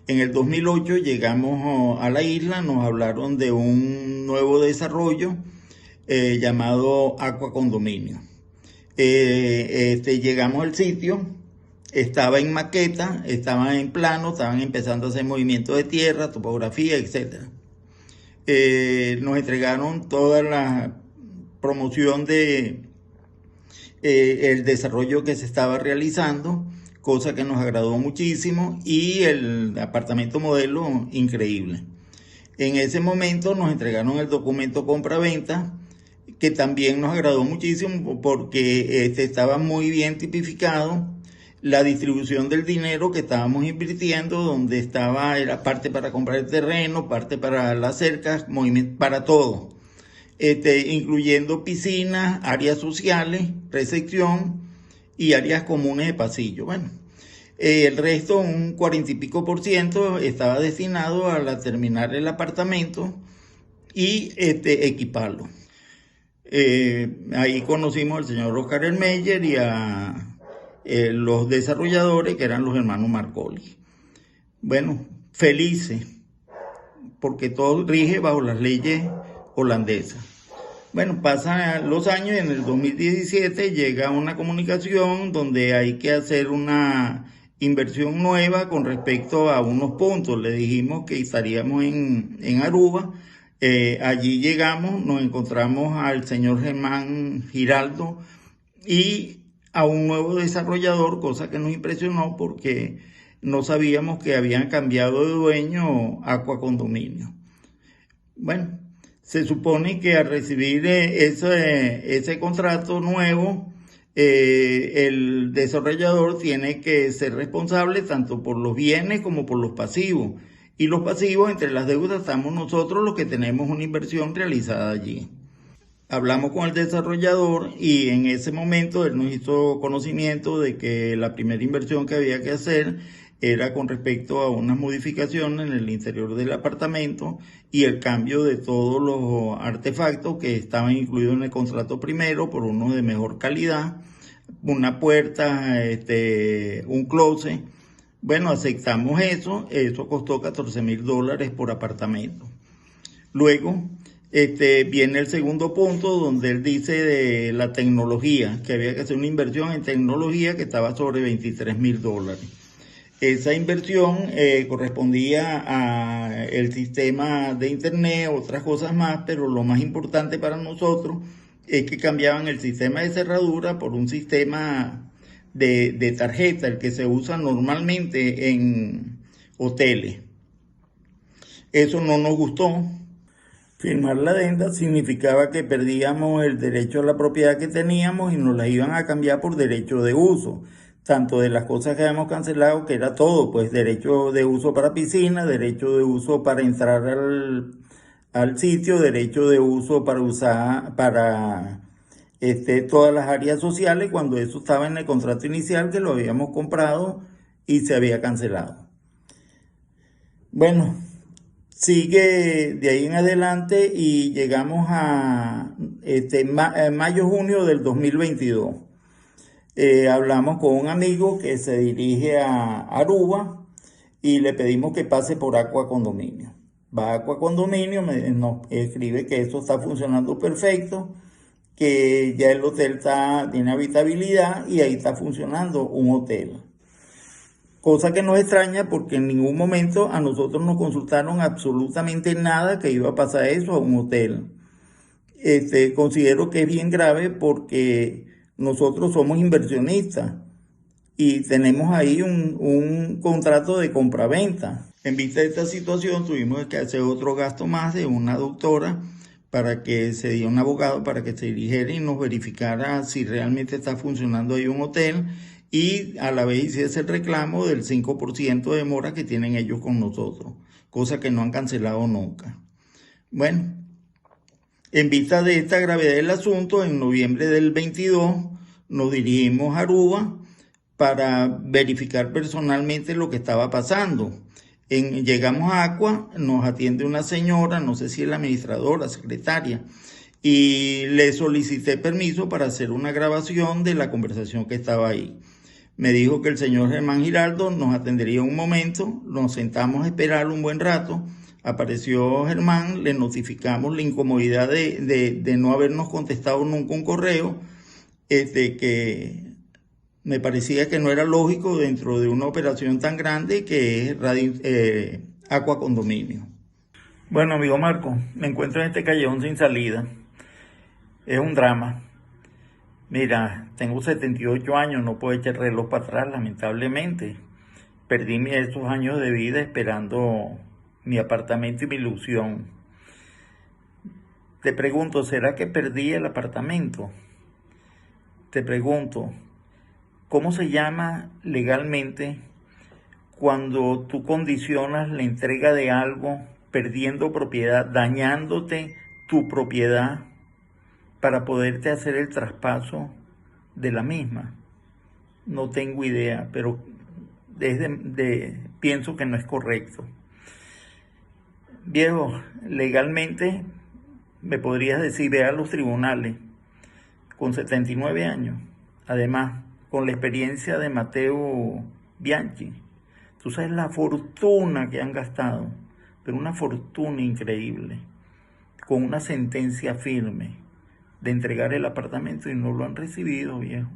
En el 2008 llegamos a la isla, nos hablaron de un nuevo desarrollo llamado Aqua Condominio. Llegamos al sitio, estaba en maqueta, estaban en plano, estaban empezando a hacer movimientos de tierra, topografía, etc. Nos entregaron toda la promoción de el desarrollo que se estaba realizando, cosa que nos agradó muchísimo, y el apartamento modelo increíble. En ese momento nos entregaron el documento compra-venta, que también nos agradó muchísimo porque estaba muy bien tipificado la distribución del dinero que estábamos invirtiendo, donde era parte para comprar el terreno, parte para las cercas, movimiento para todo, incluyendo piscinas, áreas sociales, recepción y áreas comunes de pasillo. Bueno, el resto, un 40 y pico %, estaba destinado a terminar el apartamento y equiparlo. Ahí conocimos al señor Oscar Ermeyer y a los desarrolladores, que eran los hermanos Marcoli. Bueno, felices, porque todo rige bajo las leyes holandesas. Bueno, pasan los años y en el 2017 llega una comunicación donde hay que hacer una inversión nueva con respecto a unos puntos. Le dijimos que estaríamos en Aruba. Allí llegamos, nos encontramos al señor Germán Giraldo y a un nuevo desarrollador, cosa que nos impresionó porque no sabíamos que habían cambiado de dueño Aqua Condominio. Bueno, se supone que al recibir ese contrato nuevo, el desarrollador tiene que ser responsable tanto por los bienes como por los pasivos. Y los pasivos, entre las deudas, estamos nosotros los que tenemos una inversión realizada allí. Hablamos con el desarrollador y en ese momento él nos hizo conocimiento de que la primera inversión que había que hacer era con respecto a unas modificaciones en el interior del apartamento y el cambio de todos los artefactos que estaban incluidos en el contrato primero por unos de mejor calidad, una puerta, un closet. Bueno, aceptamos eso costó $14,000 por apartamento. Luego viene el segundo punto donde él dice de la tecnología, que había que hacer una inversión en tecnología que estaba sobre $23,000. Esa inversión correspondía al sistema de internet, otras cosas más, pero lo más importante para nosotros es que cambiaban el sistema de cerradura por un sistema de tarjeta, el que se usa normalmente en hoteles. Eso no nos gustó. Firmar la adenda significaba que perdíamos el derecho a la propiedad que teníamos y nos la iban a cambiar por derecho de uso, tanto de las cosas que habíamos cancelado, que era todo, pues derecho de uso para piscina, derecho de uso para entrar al sitio, derecho de uso para usar para todas las áreas sociales, cuando eso estaba en el contrato inicial que lo habíamos comprado y se había cancelado. Bueno, sigue de ahí en adelante y llegamos a mayo-junio del 2022. Hablamos con un amigo que se dirige a Aruba y le pedimos que pase por Aqua Condominio. Va a Aqua Condominio, nos escribe que eso está funcionando perfecto, que ya el hotel tiene habitabilidad y ahí está funcionando un hotel. Cosa que nos extraña porque en ningún momento a nosotros nos consultaron absolutamente nada que iba a pasar eso a un hotel. Considero que es bien grave porque nosotros somos inversionistas y tenemos ahí un contrato de compra-venta. En vista de esta situación tuvimos que hacer otro gasto más de una doctora para que se diera un abogado para que se dirigiera y nos verificara si realmente está funcionando ahí un hotel y a la vez hiciese el reclamo del 5% de demora que tienen ellos con nosotros, cosa que no han cancelado nunca. Bueno, en vista de esta gravedad del asunto, en noviembre del 22 nos dirigimos a Aruba para verificar personalmente lo que estaba pasando. Llegamos a Aqua, nos atiende una señora, no sé si es la administradora, secretaria, y le solicité permiso para hacer una grabación de la conversación que estaba ahí. Me dijo que el señor Germán Giraldo nos atendería un momento, nos sentamos a esperar un buen rato. Apareció Germán, le notificamos la incomodidad de no habernos contestado nunca un correo, que me parecía que no era lógico dentro de una operación tan grande que es Aqua Condominio. Bueno, amigo Marco, me encuentro en este callejón sin salida. Es un drama. Mira, tengo 78 años, no puedo echar el reloj para atrás, lamentablemente. Perdí esos años de vida esperando mi apartamento y mi ilusión. Te pregunto, ¿será que perdí el apartamento? Te pregunto, ¿cómo se llama legalmente cuando tú condicionas la entrega de algo perdiendo propiedad, dañándote tu propiedad para poderte hacer el traspaso de la misma? No tengo idea, pero pienso que no es correcto. Viejo, legalmente me podrías decir, ve a los tribunales con 79 años. Además, con la experiencia de Matteo Bianchi. Tú sabes la fortuna que han gastado, pero una fortuna increíble, con una sentencia firme de entregar el apartamento y no lo han recibido, viejo.